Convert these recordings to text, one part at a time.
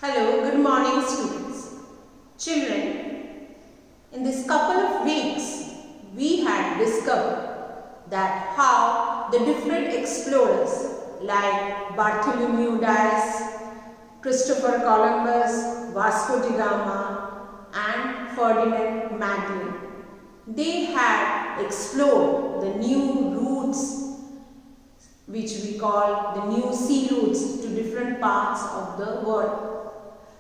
Hello, good morning students. Children, in this couple of weeks, we had discovered that how the different explorers like Bartholomew Dias, Christopher Columbus, Vasco da Gama and Ferdinand Magellan, they had explored the new routes which we call the new sea routes to different parts of the world.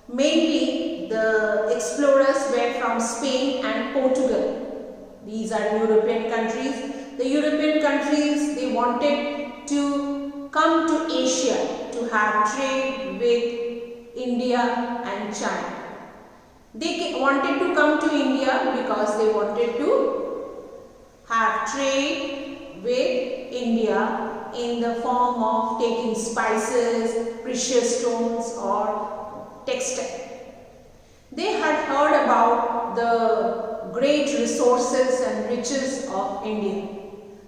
Mainly the explorers were from Spain and Portugal. These are European countries. The European countries, they wanted to come to Asia to have trade with India and China. They wanted to come to India because they wanted to have trade with India in the form of taking spices, precious stones or textile. They had heard about the great resources and riches of India.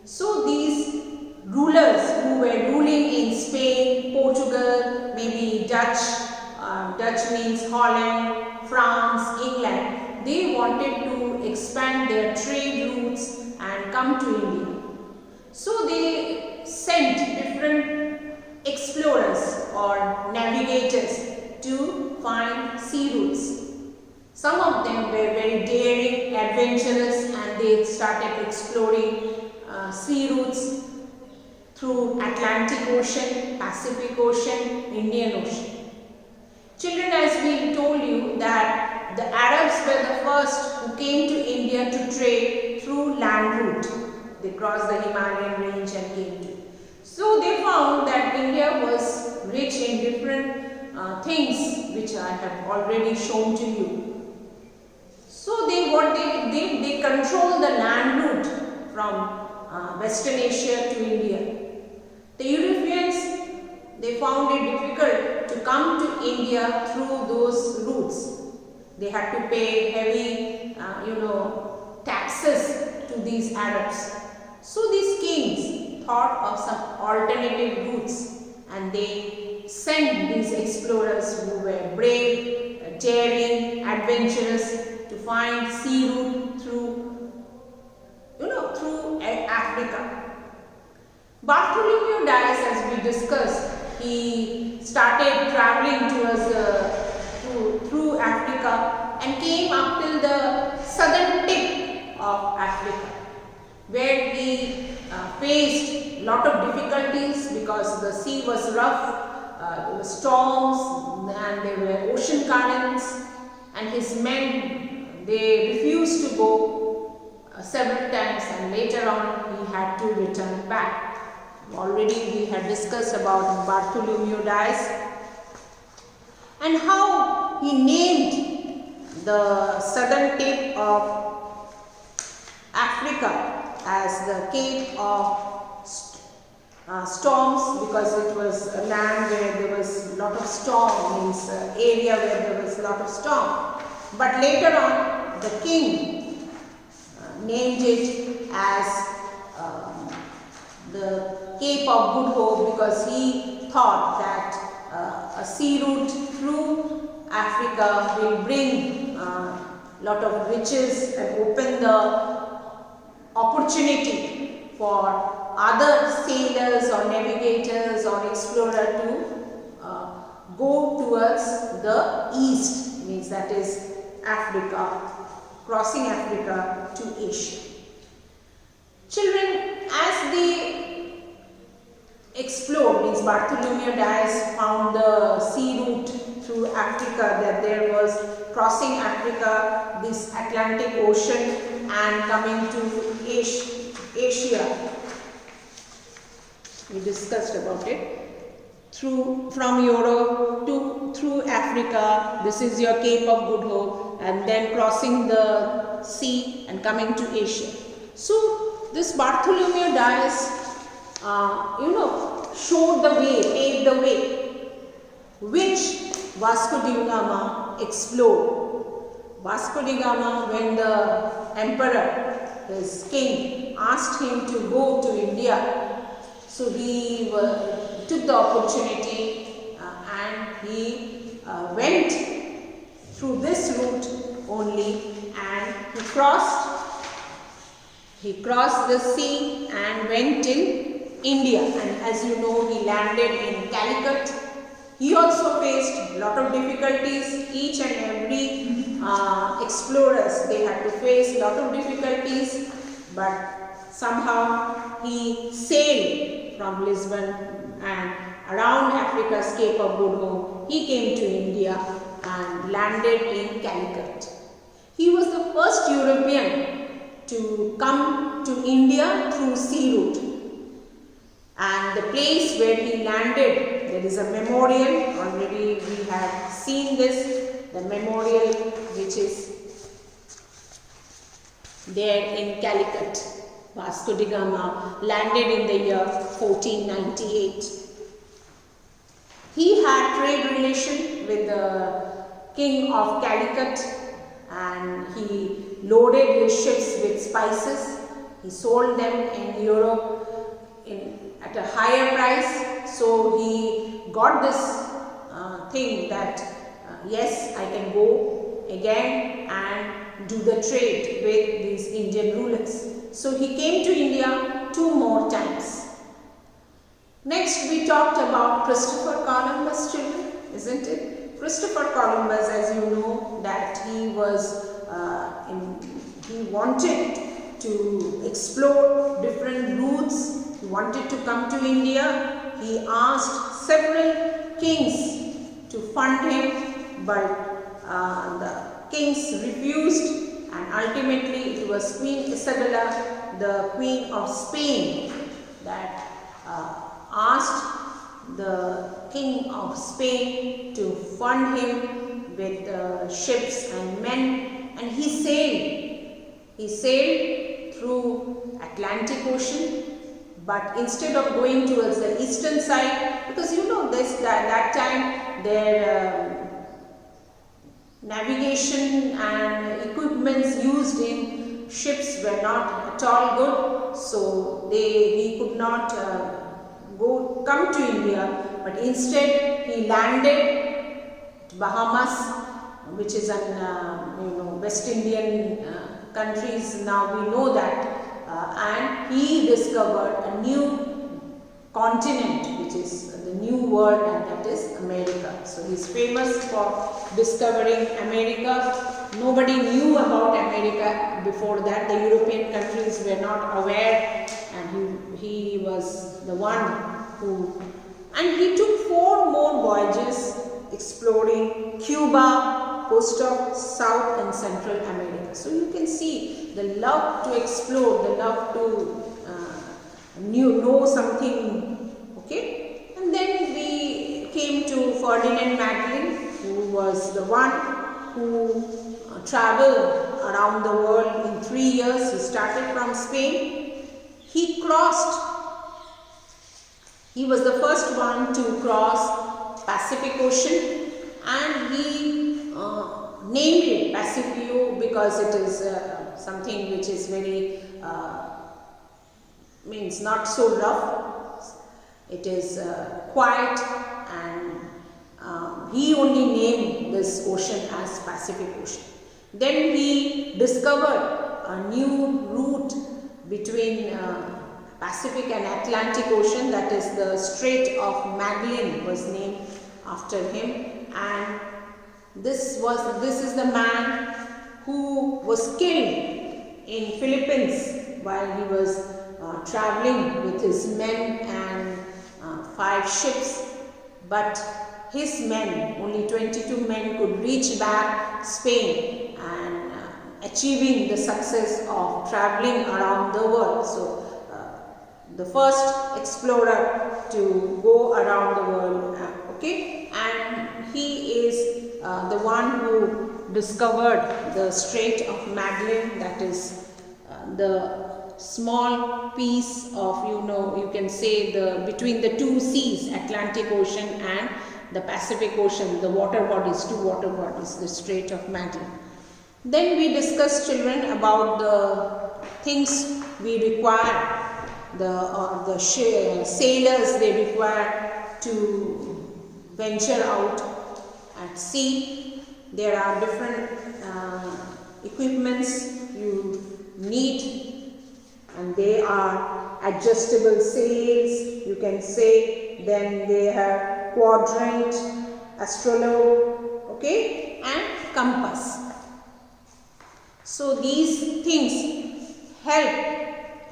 So these rulers who were ruling in Spain, Portugal, maybe Dutch means Holland, France, England, they wanted to expand their trade routes and come to India. So they sent different explorers or navigators to find sea routes. Some of them were very daring, adventurous, and they started exploring sea routes through Atlantic Ocean, Pacific Ocean, Indian Ocean. Children, as we told you that the Arabs were the first who came to India to trade through land route. They crossed the Himalayan range and came to. So they found that India was rich in different things which I have already shown to you. So they control the land route from Western Asia to India. The Europeans, they found it difficult to come to India through those routes. They had to pay heavy, taxes to these Arabs. So these kings thought of some alternative routes and they sent these explorers who were brave, daring, adventurous to find sea route through Africa. Bartholomew Dias, as we discussed, he started traveling through Africa and came up till the southern tip of Africa, where he faced lot of difficulties because the sea was rough. There were storms and there were ocean currents, and his men, they refused to go several times, and later on he had to return back. Already we had discussed about Bartholomew Dias and how he named the southern tip of Africa as the Cape of Storms, because it was a land where there was a lot of storm, means area where there was a lot of storm. But later on the king named it as the Cape of Good Hope, because he thought that a sea route through Africa will bring lot of riches and open the opportunity for other sailors or navigators or explorers to go towards the east, means that is Africa, crossing Africa to Asia. Children, as they explored, means Bartholomew Dias found the sea route through Africa, that there was crossing Africa, this Atlantic Ocean, and coming to Asia. We discussed about it. From Europe through Africa, this is your Cape of Good Hope, and then crossing the sea and coming to Asia. So this Bartholomew Dias, showed the way, paved the way, which Vasco da Gama explored. Vasco da Gama, when the emperor, his king, asked him to go to India, so he took the opportunity and he went through this route only, and he crossed the sea and went in India, and as you know, he landed in Calicut. He also faced a lot of difficulties. Each and every explorers, they had to face a lot of difficulties, but somehow he sailed from Lisbon and around Africa's Cape of Good Hope. He came to India and landed in Calicut. He was the first European to come to India through sea route. And the place where he landed, there is a memorial. Already we have seen this, the memorial which is there in Calicut. Vasco da Gama landed in the year 1498. He had trade relation with the king of Calicut, and he loaded his ships with spices. He sold them in Europe at a higher price. So he got this thing that yes, I can go again and do the trade with these Indian rulers. So he came to India 2 more times. Next we talked about Christopher Columbus, children, isn't it? Christopher Columbus, as you know, that he wanted to explore different routes. He wanted to come to India. He asked several kings to fund him, but the kings refused, and ultimately it was Queen Isabella, the Queen of Spain, that asked the King of Spain to fund him with ships and men, and he sailed through Atlantic Ocean. But instead of going towards the eastern side, because you know this, that time their navigation and equipments used in ships were not at all good, so he could not come to India, but instead he landed at Bahamas, which is an West Indian countries. Now we know that, and he discovered a new continent, which is the new world, and that is America. So he is famous for discovering America. Nobody knew about America before that. The European countries were not aware, and he was the one who, and he took 4 more voyages exploring Cuba, coast of South and Central America. So you can see the love to explore, the love to know something, okay. And then we came to Ferdinand Magellan, who was the one who traveled around the world in 3 years. He started from Spain. He was the first one to cross Pacific Ocean, and he named it Pacifico because it is something which is very means not so rough. It is quiet, and he only named this ocean as Pacific Ocean. Then he discovered a new route between Pacific and Atlantic Ocean, that is the Strait of Magellan was named after him, and this is the man who was killed in Philippines while he was traveling with his men and 5 ships, but his men, only 22 men, could reach back Spain and achieving the success of traveling around the world. So the first explorer to go around the world, okay, and he is the one who discovered the Strait of Magellan, that is the small piece of, you can say, between the 2 seas, Atlantic Ocean and the Pacific Ocean, the water bodies, 2 water bodies, the Strait of Magellan. Then we discussed, children, about the things we require, the sailors they require to venture out. at sea. There are different equipments you need, and they are adjustable sails, you can say. Then they have quadrant, astrolabe, okay, and compass. So these things help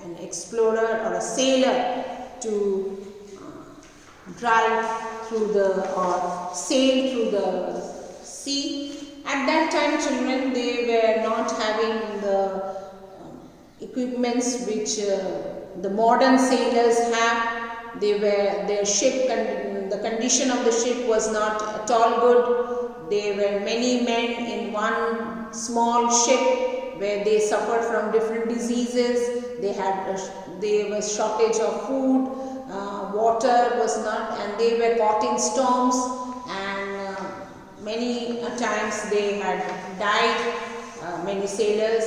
an explorer or a sailor to drive through or sail through the sea. At that time, children, they were not having the equipments which the modern sailors have. Their ship, the condition of the ship was not at all good. There were many men in one small ship where they suffered from different diseases. There was shortage of food, water was not, and they were caught in storms, and many times they had died. Many sailors.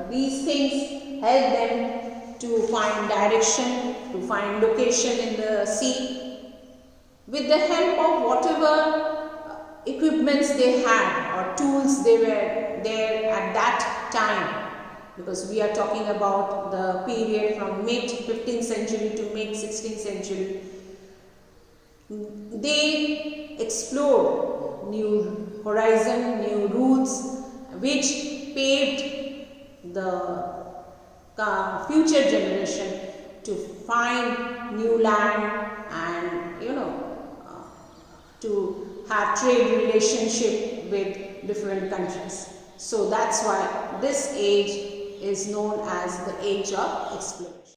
These things help them to find direction, to find location in the sea. With the help of whatever equipments they had or tools they were there at that time, because we are talking about the period from mid 15th century to mid 16th century, they explored new horizon, new routes, which paved the future generation to find new land and to have trade relationship with different countries. So that's why this age is known as the age of exploration.